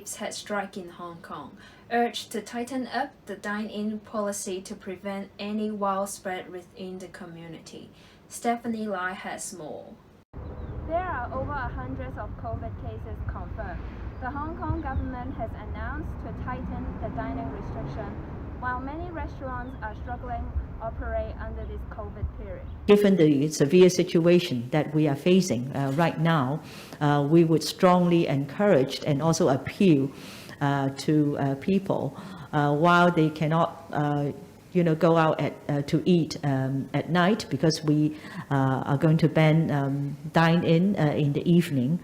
apes had struck in Hong Kong, urged to tighten up the dine-in policy to prevent any widespread within the community. Stephanie Lai has more. There are over 100 of COVID cases confirmed. The Hong Kong government has announced to tighten the dining restriction, while many restaurants are struggling to operate under this COVID period. Given the severe situation that we are facing right now, we would strongly encourage and also appeal to people while they cannot go out to eat at night, because we are going to ban dine-in the evening.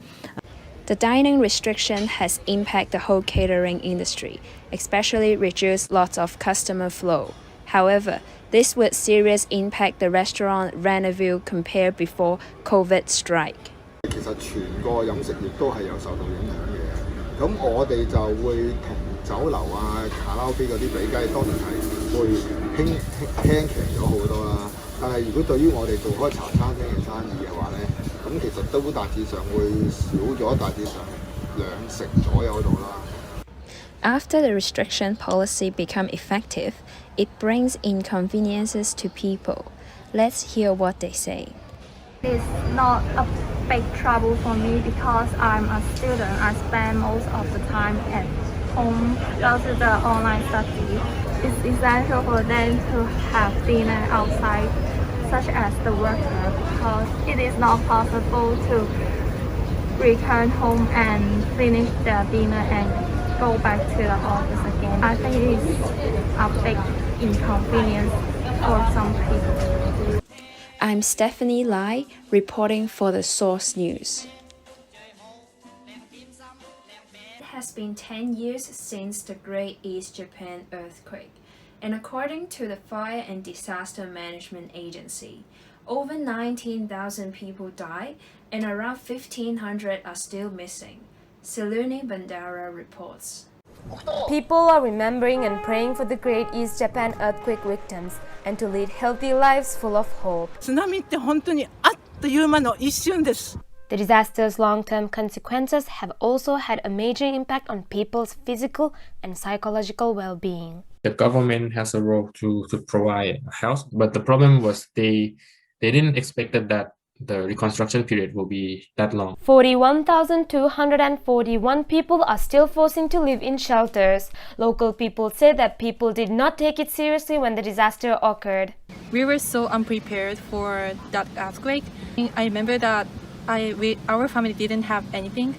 The dining restriction has impacted the whole catering industry, especially reduced lots of customer flow. However, this would seriously impact the restaurant revenue compared before COVID strike. 其實全個飲食業都係有受到影響嘅。咁我哋就會同酒樓啊、卡拉 OK 嗰啲比較，當然係會輕騎咗好多啦。但係如果對於我哋做開茶餐廳嘅生意嘅話咧，咁其實都大致上會少咗，大致上2成左右度啦。After the restriction policy become effective, it brings inconveniences to people. Let's hear what they say. It's not a big trouble for me because I'm a student. I spend most of the time at home due to the online study. It's essential for them to have dinner outside, such as the worker, because it is not possible to return home and finish their dinner and go back to the office again. I think it is a big inconvenience for some people. I'm Stephanie Lai, reporting for the Source News. It has been 10 years since the Great East Japan earthquake, and according to the Fire and Disaster Management Agency, over 19,000 people died and around 1,500 are still missing. Saluni Bandara reports. People are remembering and praying for the Great East Japan earthquake victims and to lead healthy lives full of hope. 津波って本当にあっという間の一瞬です。The disaster's long-term consequences have also had a major impact on people's physical and psychological well-being. The government has a role to provide health, but the problem was they didn't expect that the reconstruction period will be that long. 41,241 people are still forcing to live in shelters. Local people say that people did not take it seriously when the disaster occurred. We were so unprepared for that earthquake. I remember that our family didn't have anything,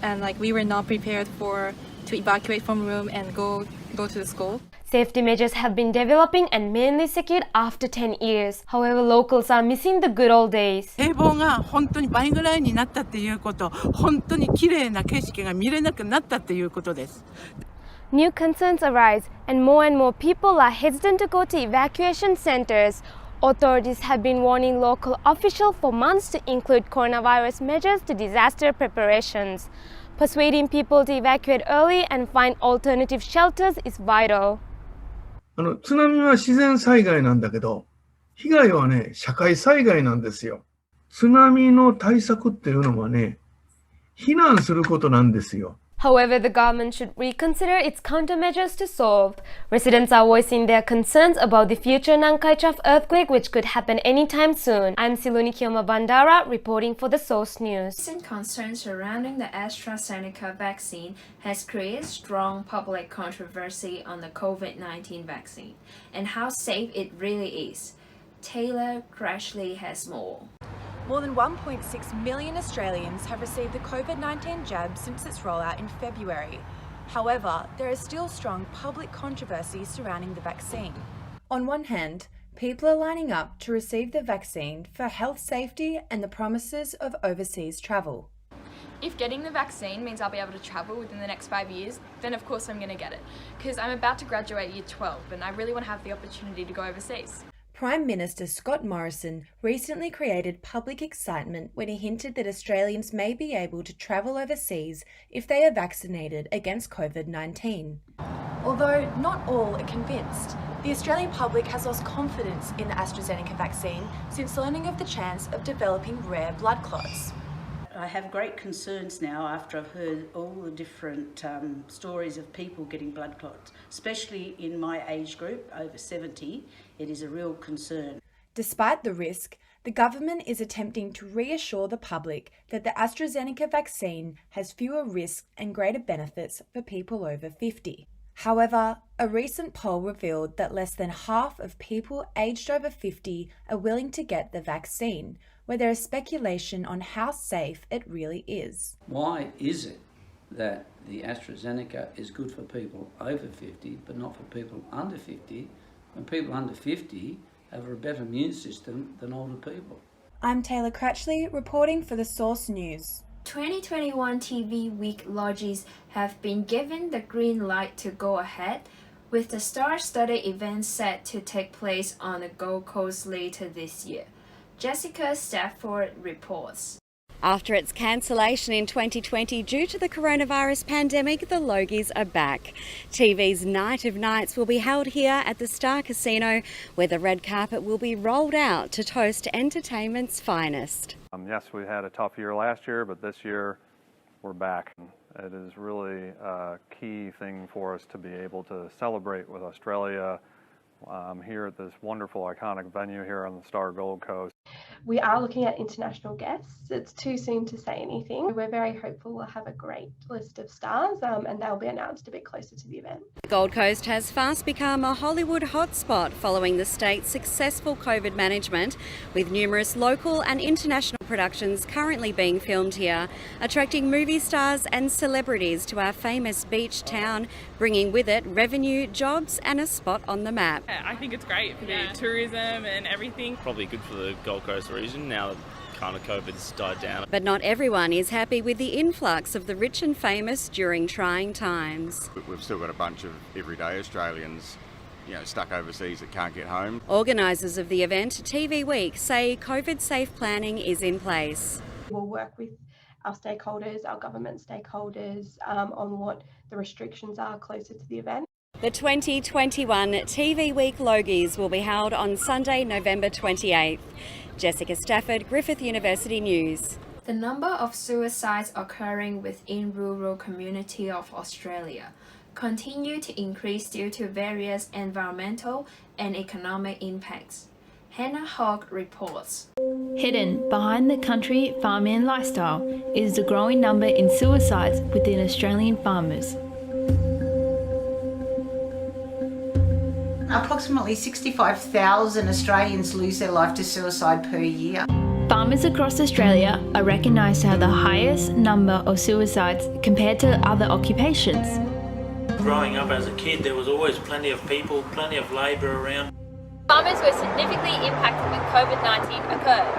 and we were not prepared to evacuate from room and go to the school. Safety measures have been developing and mainly secured after 10 years. However, locals are missing the good old days. 堤防が本当に倍ぐらいになったっていうこと、本当に綺麗な景色が見れなくなったっていうことです。New concerns arise, and more people are hesitant to go to evacuation centers. Authorities have been warning local officials for months to include coronavirus measures to disaster preparations. Persuading people to evacuate early and find alternative shelters is vital. 津波は自然災害なんだけど、被害はね、社会災害なんですよ。津波の対策っていうのはね、避難することなんですよ。However, the government should reconsider its countermeasures to solve. Residents are voicing their concerns about the future Nankaichaf earthquake, which could happen anytime soon. I'm Siluni Kioma Bandara, reporting for the Source News. Recent concerns surrounding the AstraZeneca vaccine has created strong public controversy on the COVID-19 vaccine and how safe it really is. Taylor Crashley has more. More than 1.6 million Australians have received the COVID-19 jab since its rollout in February. However, there is still strong public controversy surrounding the vaccine. On one hand, people are lining up to receive the vaccine for health safety and the promises of overseas travel. If getting the vaccine means I'll be able to travel within the next 5 years, then of course I'm going to get it, because I'm about to graduate year 12 and I really want to have the opportunity to go overseas. Prime Minister Scott Morrison recently created public excitement when he hinted that Australians may be able to travel overseas if they are vaccinated against COVID-19. Although not all are convinced, the Australian public has lost confidence in the AstraZeneca vaccine since learning of the chance of developing rare blood clots. I have great concerns now after I've heard all the different stories of people getting blood clots, especially in my age group, over 70. It is a real concern. Despite the risk, the government is attempting to reassure the public that the AstraZeneca vaccine has fewer risks and greater benefits for people over 50. However, a recent poll revealed that less than half of people aged over 50 are willing to get the vaccine, where there is speculation on how safe it really is. Why is it that the AstraZeneca is good for people over 50 but not for people under 50, when people under 50 have a better immune system than older people? I'm Taylor Cratchley, reporting for The Source News. 2021 TV Week Logies have been given the green light to go ahead, with the star-studded event set to take place on the Gold Coast later this year. Jessica Stafford reports. After its cancellation in 2020 due to the coronavirus pandemic, the Logies are back. TV's Night of Nights will be held here at the Star Casino, where the red carpet will be rolled out to toast entertainment's finest. Yes, we had a tough year last year, but this year we're back. It is really a key thing for us to be able to celebrate with Australia here at this wonderful, iconic venue here on the Star Gold Coast. We are looking at international guests. It's too soon to say anything. We're very hopeful we'll have a great list of stars and they'll be announced a bit closer to the event. Gold Coast has fast become a Hollywood hotspot following the state's successful COVID management, with numerous local and international productions currently being filmed here, attracting movie stars and celebrities to our famous beach town, bringing with it revenue, jobs and a spot on the map. I think it's great for the tourism and everything. Probably good for the Gold Coast region now that kind of COVID's died down. But not everyone is happy with the influx of the rich and famous during trying times. We've still got a bunch of everyday Australians, stuck overseas that can't get home. Organisers of the event, TV Week, say COVID-safe planning is in place. We'll work with our stakeholders, our government stakeholders, on what the restrictions are closer to the event. The 2021 TV Week Logies will be held on Sunday, November 28th. Jessica Stafford, Griffith University News. The number of suicides occurring within rural community of Australia continue to increase due to various environmental and economic impacts. Hannah Hogg reports. Hidden behind the country farming lifestyle is the growing number in suicides within Australian farmers. Approximately 65,000 Australians lose their life to suicide per year. Farmers across Australia are recognised to have the highest number of suicides compared to other occupations. Growing up as a kid, there was always plenty of people, plenty of labour around. Farmers were significantly impacted when COVID-19 occurred.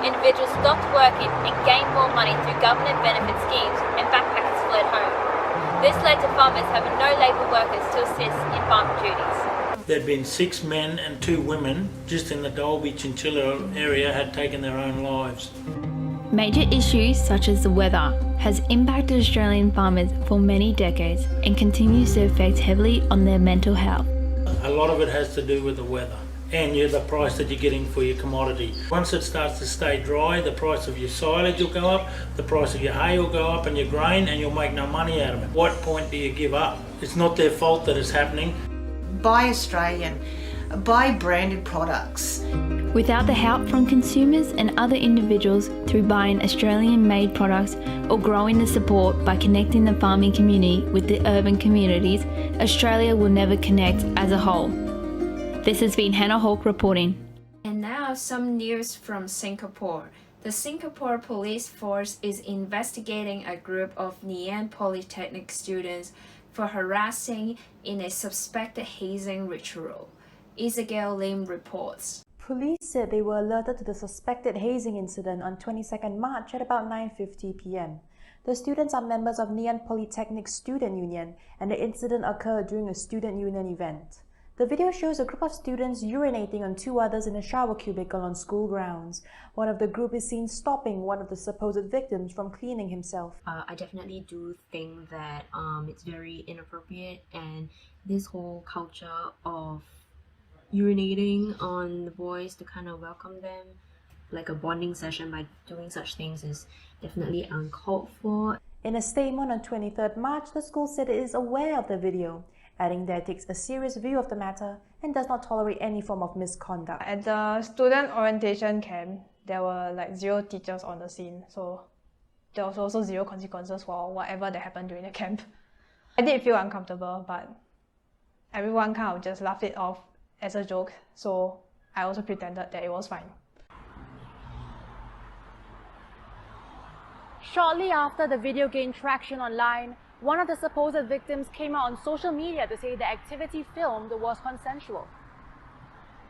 Individuals stopped working and gained more money through government benefit schemes, and backpackers fled home. This led to farmers having no labour workers to assist in farm duties. There'd been 6 men and 2 women just in the Dalby Chinchilla area had taken their own lives. Major issues such as the weather has impacted Australian farmers for many decades and continues to affect heavily on their mental health. A lot of it has to do with the weather and the price that you're getting for your commodity. Once it starts to stay dry, the price of your silage will go up, the price of your hay will go up and your grain, and you'll make no money out of it. What point do you give up? It's not their fault that it's happening. Buy Australian, buy branded products. Without the help from consumers and other individuals through buying Australian-made products or growing the support by connecting the farming community with the urban communities, Australia will never connect as a whole. This has been Hannah Hawke reporting. And now some news from Singapore. The Singapore Police Force is investigating a group of Ngee Ann Polytechnic students for harassing in a suspected hazing ritual. Isabel Lim reports. Police said they were alerted to the suspected hazing incident on 22nd March at about 9:50 p.m. The students are members of Ngee Ann Polytechnic Student Union, and the incident occurred during a student union event. The video shows a group of students urinating on 2 others in a shower cubicle on school grounds. One of the group is seen stopping one of the supposed victims from cleaning himself. I definitely do think that it's very inappropriate, and this whole culture of urinating on the boys to kind of welcome them, like a bonding session by doing such things is definitely uncalled for. In a statement on 23rd March, the school said it is aware of the video, adding that it takes a serious view of the matter and does not tolerate any form of misconduct. At the student orientation camp, there were like 0 teachers on the scene, so there was also 0 consequences for whatever that happened during the camp. I did feel uncomfortable, but everyone kind of just laughed it off as a joke, so I also pretended that it was fine. Shortly after the video gained traction online, one of the supposed victims came out on social media to say the activity filmed was consensual.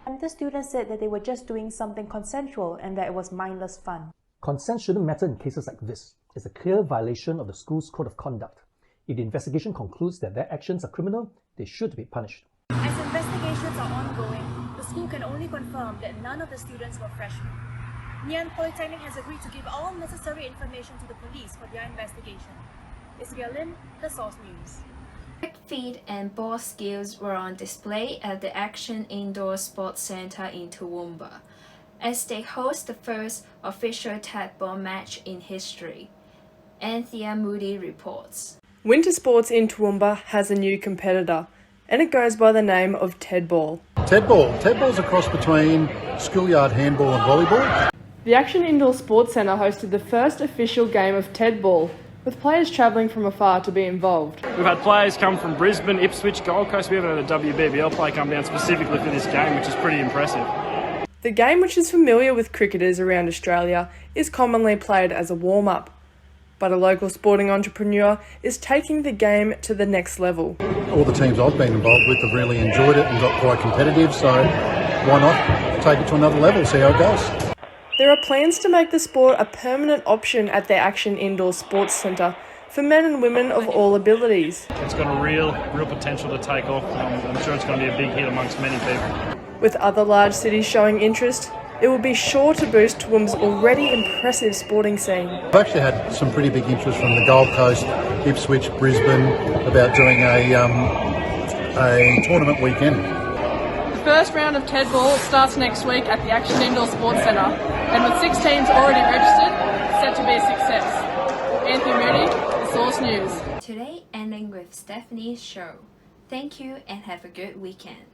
And the students said that they were just doing something consensual and that it was mindless fun. Consent shouldn't matter in cases like this. It's a clear violation of the school's code of conduct. If the investigation concludes that their actions are criminal, they should be punished. As investigations are ongoing, the school can only confirm that none of the students were freshmen. Ngee Ann Polytechnic has agreed to give all necessary information to the police for their investigation. Isabel Lim, The Source News. Track, feet and ball skills were on display at the Action Indoor Sports Centre in Toowoomba, as they host the first official tadball match in history. Anthea Moody reports. Winter Sports in Toowoomba has a new competitor, and it goes by the name of Tedball. Tedball's a cross between schoolyard handball and volleyball. The Action Indoor Sports Centre hosted the first official game of Tedball, with players travelling from afar to be involved. We've had players come from Brisbane, Ipswich, Gold Coast. We even had a WBBL player come down specifically for this game, which is pretty impressive. The game, which is familiar with cricketers around Australia, is commonly played as a warm-up. But a local sporting entrepreneur is taking the game to the next level. All the teams I've been involved with have really enjoyed it and got quite competitive, so why not take it to another level, see how it goes. There are plans to make the sport a permanent option at their Action Indoor Sports Centre for men and women of all abilities. It's got a real potential to take off. I'm sure it's going to be a big hit amongst many people. With other large cities showing interest, it will be sure to boost Toowoomba's already impressive sporting scene. I've actually had some pretty big interest from the Gold Coast, Ipswich, Brisbane about doing a tournament weekend. The first round of Tedball starts next week at the Action Indoor Sports Centre, and with 6 teams already registered, set to be a success. Anthony Moody, The Source News. Today ending with Stephanie's show. Thank you and have a good weekend.